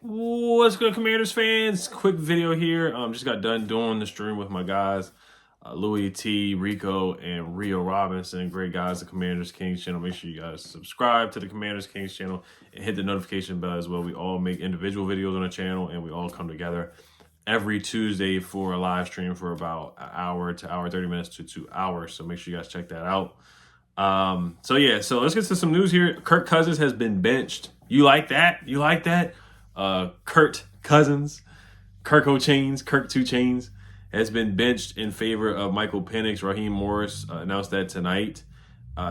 What's good, Commanders fans? Quick video here. Just got done doing the stream with my guys, Louis T, Rico, and Rio Robinson. Great guys, the Commanders Kings channel. Make sure you guys subscribe to the Commanders Kings channel and hit the notification bell as well. We all make individual videos on the channel, and we all come together every Tuesday for a live stream for about an hour to hour, 30 minutes to 2 hours. So make sure you guys check that out. So let's get to some news here. Kirk Cousins has been benched. You like that? You like that? Kirk Cousins, Kirk O'Chains, Kirk Two Chains has been benched in favor of Michael Penix. Raheem Morris announced that tonight.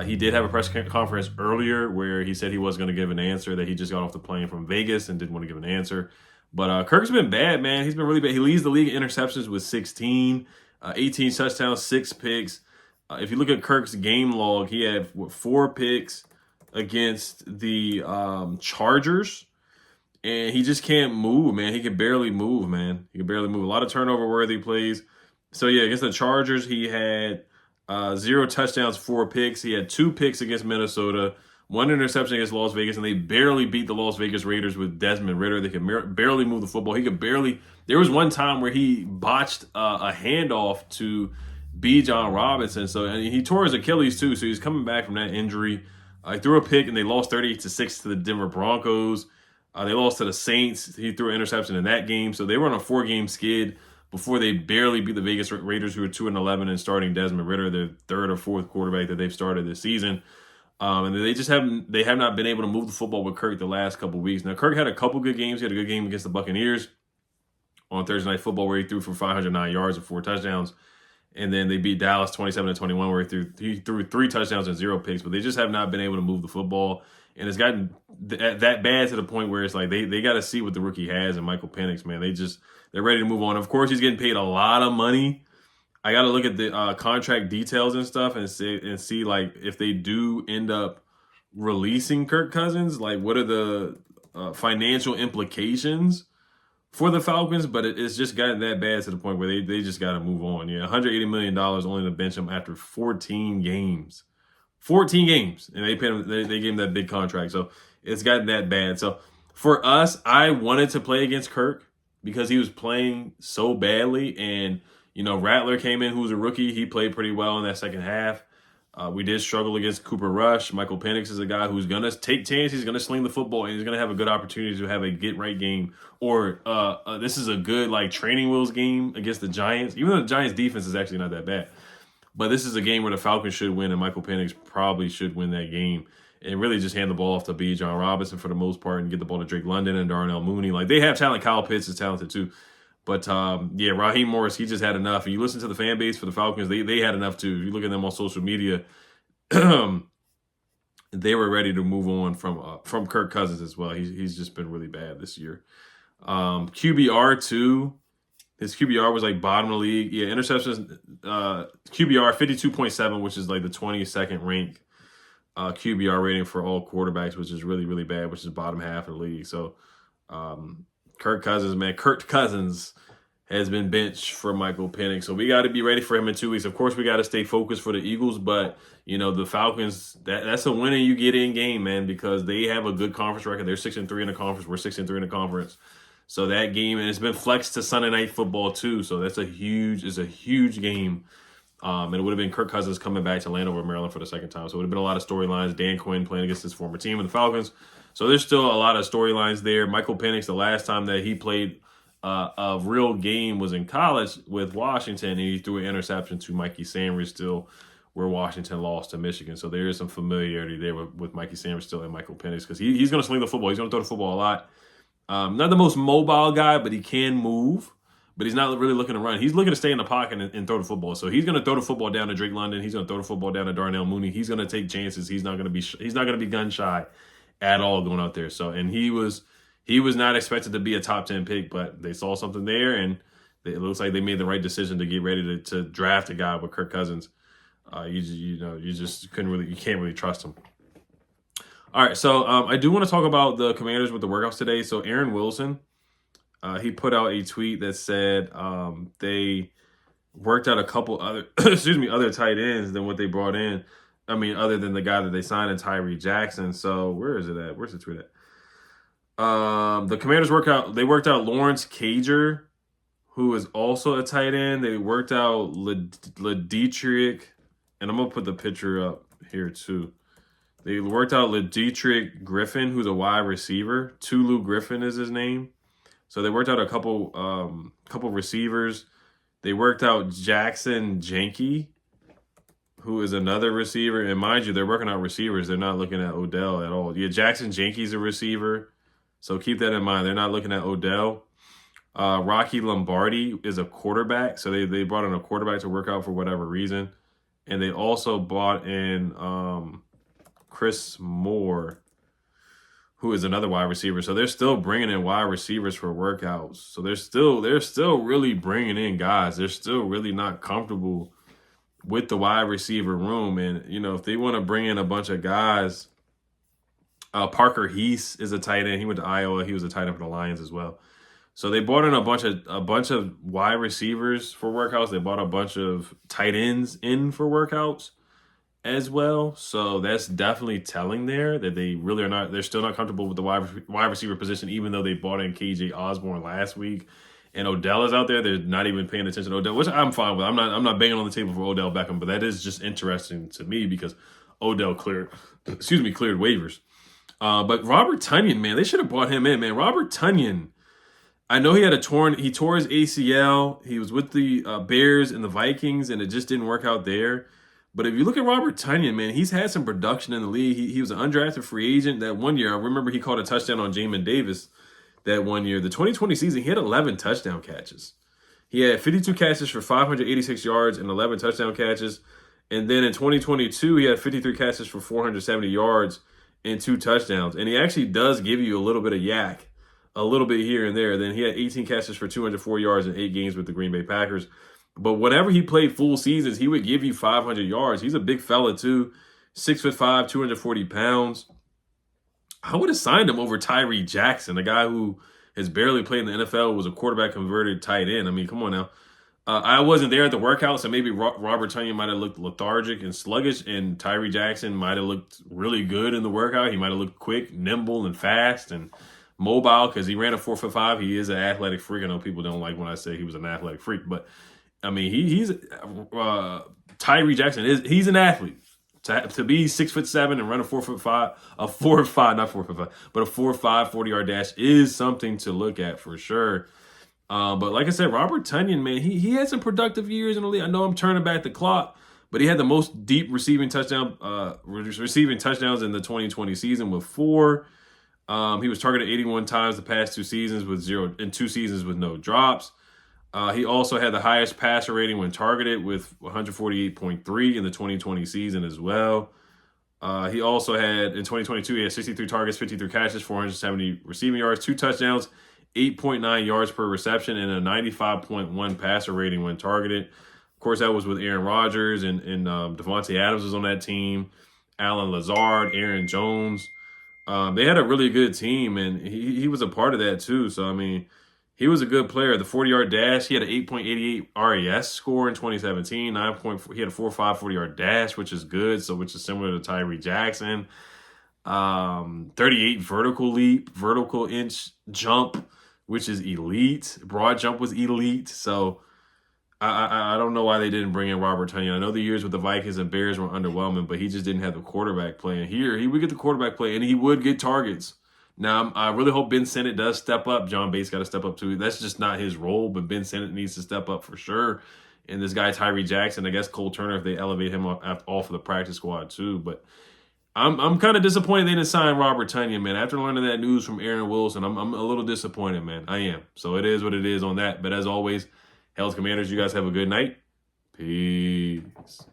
He did have a press conference earlier where he said he wasn't going to give an answer, that he just got off the plane from Vegas and didn't want to give an answer. But Kirk's been bad, man. He's been really bad. He leads the league in interceptions with 16, 18 touchdowns, 6 picks. If you look at Kirk's game log, he had 4 picks against the Chargers. And he just can't move, man. He can barely move, man. He can barely move. A lot of turnover-worthy plays. So, yeah, against the Chargers, he had 0 touchdowns, 4 picks. He had 2 picks against Minnesota, 1 interception against Las Vegas, and they barely beat the Las Vegas Raiders with Desmond Ridder. They could barely move the football. He could barely – there was one time where he botched a handoff to Bijan Robinson. So, and he tore his Achilles, too, so he's coming back from that injury. He threw a pick, and they lost 38-6 to the Denver Broncos. They lost to the Saints. He threw an interception in that game. So they were on a 4-game skid before they barely beat the Vegas Raiders, who were 2-11 and starting Desmond Ridder, their 3rd or 4th quarterback that they've started this season. And they have not been able to move the football with Kirk the last couple of weeks. Now, Kirk had a couple good games. He had a good game against the Buccaneers on Thursday Night Football where he threw for 509 yards and 4 touchdowns. And then they beat Dallas 27-21 where he threw 3 touchdowns and 0 picks. But they just have not been able to move the football. And it's gotten that bad to the point where it's like they got to see what the rookie has in Michael Penix, man. They're ready to move on. Of course, he's getting paid a lot of money. I got to look at the contract details and stuff and see like if they do end up releasing Kirk Cousins, like what are the financial implications for the Falcons? But it's just gotten that bad to the point where they just got to move on. Yeah, $180 million only to bench him after 14 games. 14 games, and they paid him. They gave him that big contract, so it's gotten that bad. So for us, I wanted to play against Kirk because he was playing so badly, and Rattler came in, who was a rookie. He played pretty well in that second half. We did struggle against Cooper Rush. Michael Penix is a guy who's gonna take chances. He's gonna sling the football, and he's gonna have a good opportunity to have a get right game. Or this is a good like training wheels game against the Giants, even though the Giants' defense is actually not that bad. But this is a game where the Falcons should win, and Michael Penix probably should win that game and really just hand the ball off to Bijan Robinson for the most part and get the ball to Drake London and Darnell Mooney. Like, they have talent. Kyle Pitts is talented too. But, Raheem Morris, he just had enough. And you listen to the fan base for the Falcons, they had enough too. If you look at them on social media, they were ready to move on from Kirk Cousins as well. He's just been really bad this year. QBR too. His QBR was like bottom of the league. Yeah, interceptions, QBR 52.7, which is like the 22nd ranked QBR rating for all quarterbacks, which is really, really bad, which is bottom half of the league. So Kirk Cousins has been benched for Michael Penix. So we got to be ready for him in 2 weeks. Of course, we got to stay focused for the Eagles, but the Falcons, that's a winner you get in game, man, because they have a good conference record. They're 6-3 in the conference. We're 6-3 in the conference. So that game, and it's been flexed to Sunday Night Football too. So it's a huge game. And it would have been Kirk Cousins coming back to Landover, Maryland for the second time. So it would have been a lot of storylines. Dan Quinn playing against his former team, the Falcons. So there's still a lot of storylines there. Michael Penix, the last time that he played a real game was in college with Washington, and he threw an interception to Mikey Sanders still, where Washington lost to Michigan. So there is some familiarity there with Mikey Sanders still and Michael Penix, because he's going to sling the football. He's going to throw the football a lot. Not the most mobile guy, but he can move. But he's not really looking to run. He's looking to stay in the pocket and throw the football. So he's going to throw the football down to Drake London. He's going to throw the football down to Darnell Mooney. He's going to take chances. He's not going to be gun shy at all going out there. So, and he was not expected to be a top 10 pick, but they saw something there, and it looks like they made the right decision to get ready to draft a guy with Kirk Cousins. You just can't really trust him. All right, so I do want to talk about the Commanders with the workouts today. So Aaron Wilson, he put out a tweet that said they worked out a couple other other tight ends than what they brought in. I mean, other than the guy that they signed in Tyree Jackson. So where is it at? Where's the tweet at? The Commanders worked out Lawrence Cager, who is also a tight end. They worked out Ledietrich, and I'm gonna put the picture up here too. They worked out Ledietrich Griffin, who's a wide receiver. Tulu Griffin is his name. So they worked out a couple receivers. They worked out Jackson Jenke, who is another receiver. And mind you, they're working out receivers. They're not looking at Odell at all. Yeah, Jackson Jenke's a receiver. So keep that in mind. They're not looking at Odell. Rocky Lombardi is a quarterback. So they brought in a quarterback to work out for whatever reason. And they also brought in Chris Moore, who is another wide receiver. So they're still bringing in wide receivers for workouts. So they're still really bringing in guys. They're still really not comfortable with the wide receiver room. And, you know, if they want to bring in a bunch of guys, Parker Heath is a tight end. He went to Iowa. He was a tight end for the Lions as well. So they brought in a bunch of wide receivers for workouts. They brought a bunch of tight ends in for workouts as well. So that's definitely telling there that they really are not, they're still not comfortable with the wide receiver position, even though they brought in KJ Osborne last week. And Odell is out there. They're not even paying attention to Odell, which I'm fine with. I'm not banging on the table for Odell Beckham, but that is just interesting to me because Odell cleared waivers. But Robert Tonyan, man, they should have brought him in, man. Robert Tonyan, I know he tore his ACL. He was with the Bears and the Vikings, and it just didn't work out there. But if you look at Robert Tonyan, man, he's had some production in the league. He was an undrafted free agent that one year. I remember he caught a touchdown on Jamin Davis that one year. The 2020 season, he had 11 touchdown catches. He had 52 catches for 586 yards and 11 touchdown catches. And then in 2022, he had 53 catches for 470 yards and 2 touchdowns. And he actually does give you a little bit of yak, a little bit here and there. Then he had 18 catches for 204 yards in 8 games with the Green Bay Packers. But whenever he played full seasons, he would give you 500 yards. He's a big fella too, 6'5", 240 pounds. I would have signed him over Tyree Jackson, a guy who has barely played in the NFL, was a quarterback converted tight end. I mean, come on now. I wasn't there at the workout, so maybe Robert Tonyan might have looked lethargic and sluggish, and Tyree Jackson might have looked really good in the workout. He might have looked quick, nimble, and fast, and mobile because he ran a 4'5". He is an athletic freak. I know people don't like when I say he was an athletic freak, but I mean, he's Tyree Jackson he's an athlete. To be 6'7" and run a 4'5", a 4'5", not 4'5", but a 4'5" 40-yard dash is something to look at for sure. But like I said, Robert Tonyan, man, he had some productive years in the league. I know I'm turning back the clock, but he had the most deep receiving touchdowns in the 2020 season with 4. He was targeted 81 times the past 2 seasons with 2 seasons with no drops. He also had the highest passer rating when targeted with 148.3 in the 2020 season as well. He also had, in 2022, he had 63 targets, 53 catches, 470 receiving yards, 2 touchdowns, 8.9 yards per reception, and a 95.1 passer rating when targeted. Of course, that was with Aaron Rodgers and Devontae Adams was on that team, Alan Lazard, Aaron Jones. They had a really good team, and he was a part of that too. So, I mean, he was a good player. The 40-yard dash, he had an 8.88 RAS score in 2017. He had a 4.5 40-yard dash, which is good, which is similar to Tyree Jackson. 38 vertical inch jump, which is elite. Broad jump was elite. So I don't know why they didn't bring in Robert Tonyan. I know the years with the Vikings and Bears were underwhelming, but he just didn't have the quarterback play. And here, he would get the quarterback play, and he would get targets. Now, I really hope Ben Sinnott does step up. John Bates got to step up too. That's just not his role, but Ben Sinnott needs to step up for sure. And this guy, Tyree Jackson, I guess Cole Turner, if they elevate him off of the practice squad too. But I'm kind of disappointed they didn't sign Robert Tonyan, man. After learning that news from Aaron Wilson, I'm a little disappointed, man. I am. So it is what it is on that. But as always, Hell's Commanders, you guys have a good night. Peace.